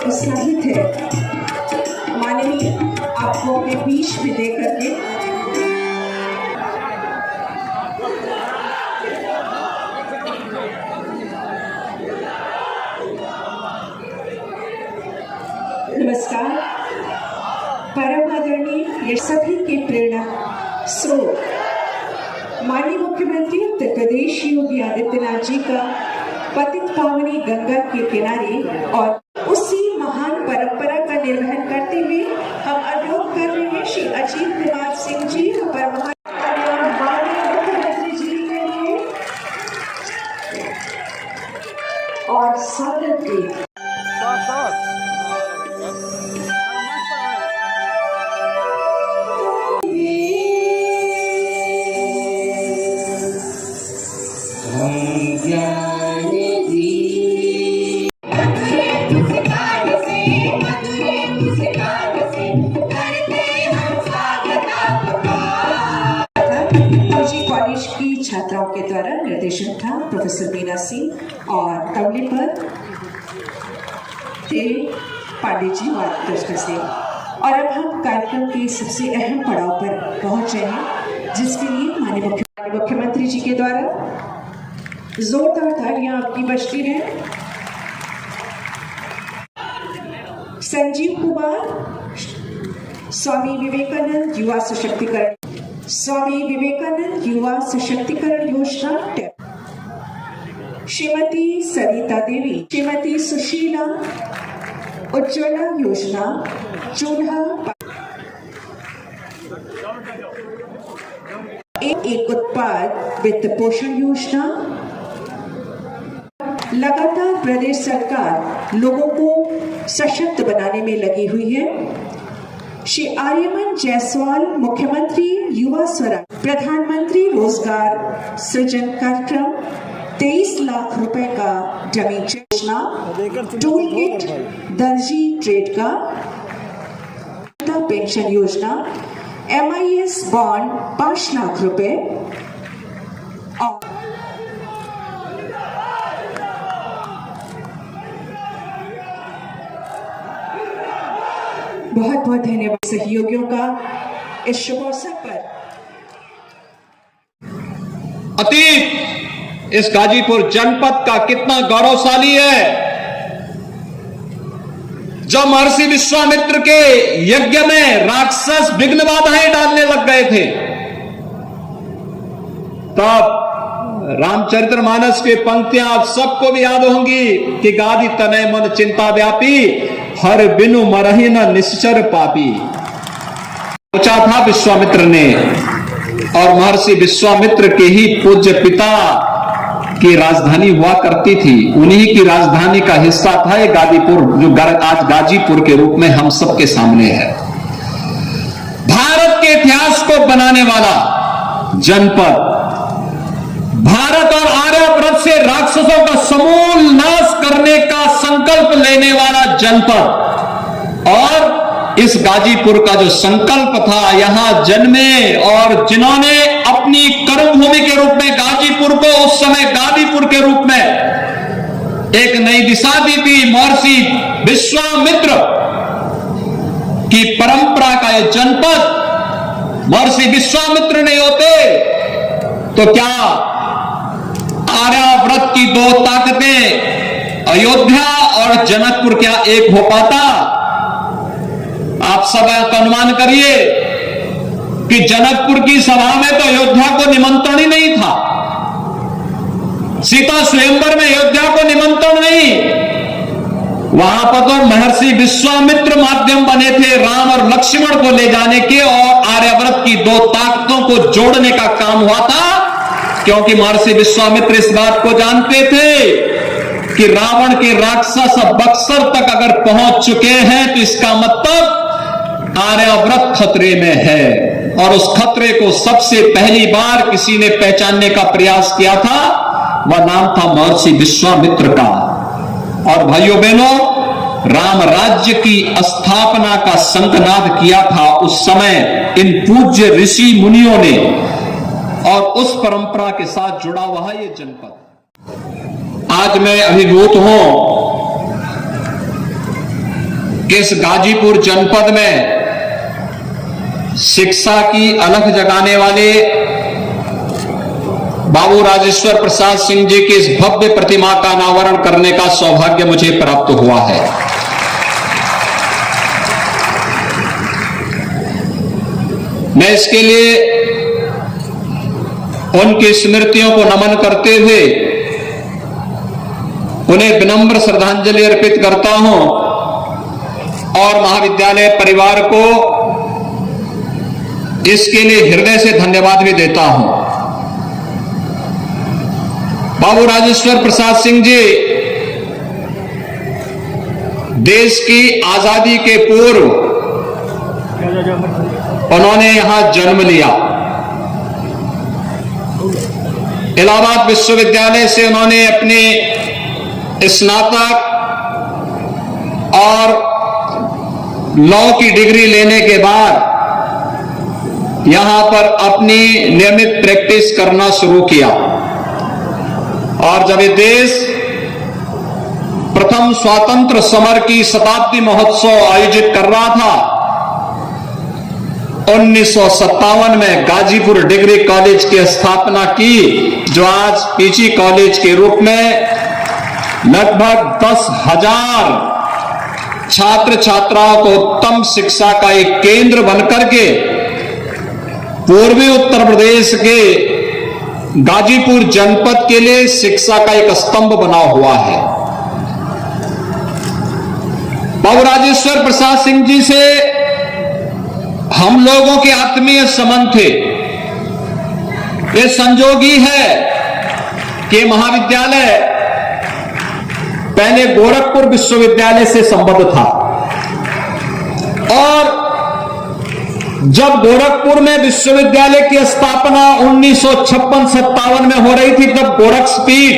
उत्साहित है माननीय आपको अपने बीच में दे करके। नमस्कार। परम आदरणीय ये सभी के प्रेरणा स्रोत माननीय मुख्यमंत्री उत्तर प्रदेश योगी आदित्यनाथ जी का पतित पावनी गंगा के किनारे और उसी महान परंपरा का निर्वहन करते हुए हम अनुरोध कर रहे हैं श्री अजीत कुमार सिंह जी पर माननीय मुख्यमंत्री जी के लिए और स्वागत के कॉलेज की छात्राओं के द्वारा निर्देशन था प्रोफेसर मीना सिंह और तबले पर पांडे जी मार्गदर्शन से। और अब हम कार्यक्रम के सबसे अहम पड़ाव पर पहुंच रहे हैं, जिसके लिए माननीय मुख्यमंत्री जी के द्वारा जोरदार तालियां आपकी बजती हैं। संजीव कुमार स्वामी विवेकानंद युवा सशक्तिकरण योजना, श्रीमती सरिता देवी, श्रीमती सुशीला उज्ज्वला योजना चूल्हा, एक उत्पाद वित्त पोषण योजना। लगातार प्रदेश सरकार लोगों को सशक्त बनाने में लगी हुई है। श्री आर्यमन जायसवाल मुख्यमंत्री युवा स्वराज, प्रधानमंत्री रोजगार सृजन कार्यक्रम, 23 लाख रुपए का डमी योजना, टूल किट दर्जी ट्रेड का पेंशन योजना, MIS बॉन्ड 5 लाख रुपए और बहुत बहुत धन्यवाद सहयोगियों का इस शुभ अवसर पर। अतीत इस गाजीपुर जनपद का कितना गौरवशाली है। जब महर्षि विश्वामित्र के यज्ञ में राक्षस विघ्न बाधाएं डालने लग गए थे, तब रामचरितमानस की पंक्तियां आप सबको भी याद होंगी कि गादी तनय मन चिंता व्यापी, हर बिनु मरहि न निश्चर पापी। सोचा था विश्वामित्र ने, और महर्षि विश्वामित्र के ही पूज्य पिता की राजधानी हुआ करती थी, उन्हीं की राजधानी का हिस्सा था ये गाजीपुर, जो आज गाजीपुर के रूप में हम सबके सामने है। भारत के इतिहास को बनाने वाला जनपद, भारत और आर्यव्रत से राक्षसों का समूल नाश करने का संकल्प लेने वाला जनपद, और इस गाजीपुर का जो संकल्प था, यहां जन्मे और जिन्होंने अपनी कर्मभूमि के रूप में गाजीपुर को उस समय गादीपुर के रूप में एक नई दिशा दी थी, महर्षि विश्वामित्र की परंपरा का यह जनपद महर्षि विश्वामित्र नहीं होते तो क्या आर्याव्रत की दो ताकतें अयोध्या और जनकपुर क्या एक हो पाता? आप सब का अनुमान करिए कि जनकपुर की सभा में तो अयोध्या को निमंत्रण ही नहीं था, सीता स्वयंवर में अयोध्या को निमंत्रण नहीं, वहां पर तो महर्षि विश्वामित्र माध्यम बने थे राम और लक्ष्मण को ले जाने के, और आर्याव्रत की दो ताकतों को जोड़ने का काम हुआ था, क्योंकि महर्षि विश्वामित्र इस बात को जानते थे कि रावण के राक्षस बक्सर तक अगर पहुंच चुके हैं तो इसका मतलब आर्याव्रत खतरे में है। और उस खतरे को सबसे पहली बार किसी ने पहचानने का प्रयास किया था, वह नाम था महर्षि विश्वामित्र का। और भाइयों बहनों, राम राज्य की स्थापना का शंखनाद किया था उस समय इन पूज्य ऋषि मुनियों ने, और उस परंपरा के साथ जुड़ा हुआ है ये जनपद। आज मैं अभिभूत हूं कि इस गाजीपुर जनपद में शिक्षा की अलख जगाने वाले बाबू राजेश्वर प्रसाद सिंह जी की इस भव्य प्रतिमा का अनावरण करने का सौभाग्य मुझे प्राप्त हुआ है। मैं इसके लिए उनकी स्मृतियों को नमन करते हुए उन्हें विनम्र श्रद्धांजलि अर्पित करता हूं और महाविद्यालय परिवार को इसके लिए हृदय से धन्यवाद भी देता हूं। बाबू राजेश्वर प्रसाद सिंह जी देश की आजादी के पूर्व उन्होंने यहां जन्म लिया। इलाहाबाद विश्वविद्यालय से उन्होंने अपने स्नातक और लॉ की डिग्री लेने के बाद यहां पर अपनी नियमित प्रैक्टिस करना शुरू किया और जब ये देश प्रथम स्वातंत्र समर की शताब्दी महोत्सव आयोजित कर रहा था 1957 में गाजीपुर डिग्री कॉलेज की स्थापना की, जो आज पीजी कॉलेज के रूप में लगभग 10,000 छात्र छात्राओं को उत्तम शिक्षा का एक केंद्र बनकर के पूर्वी उत्तर प्रदेश के गाजीपुर जनपद के लिए शिक्षा का एक स्तंभ बना हुआ है। बाबू राजेश्वर प्रसाद सिंह जी से हम लोगों के आत्मीय संबंध थे। ये संजोगी है कि महाविद्यालय पहले गोरखपुर विश्वविद्यालय से संबद्ध था और जब गोरखपुर में विश्वविद्यालय की स्थापना 1956-57 में हो रही थी, तब गोरखपीठ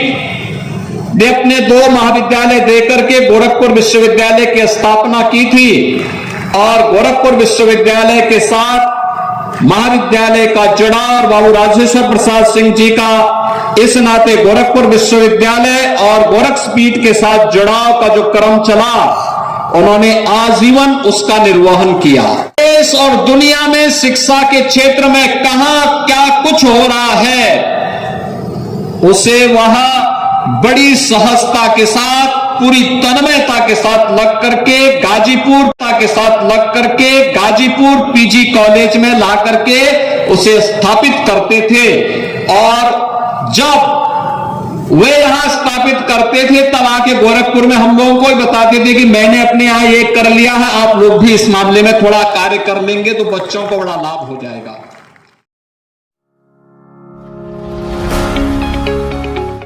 ने अपने 2 महाविद्यालय देकर के गोरखपुर विश्वविद्यालय की स्थापना की थी और गोरखपुर विश्वविद्यालय के साथ महाविद्यालय का जुड़ाव बाबू राजेश्वर प्रसाद सिंह जी का इस नाते गोरखपुर विश्वविद्यालय और गोरखपीठ के साथ जुड़ाव का जो क्रम चला, उन्होंने आजीवन उसका निर्वहन किया। देश और दुनिया में शिक्षा के क्षेत्र में कहां क्या कुछ हो रहा है, उसे वह बड़ी सहजता के साथ, पूरी तन्मयता के साथ लग करके गाजीपुर पीजी कॉलेज में ला करके उसे स्थापित करते थे और जब वे यहां स्थापित करते थे तब आके गोरखपुर में हम लोगों को ही बताते थे कि मैंने अपने यहां ये कर लिया है, आप लोग भी इस मामले में थोड़ा कार्य कर लेंगे तो बच्चों को बड़ा लाभ हो जाएगा।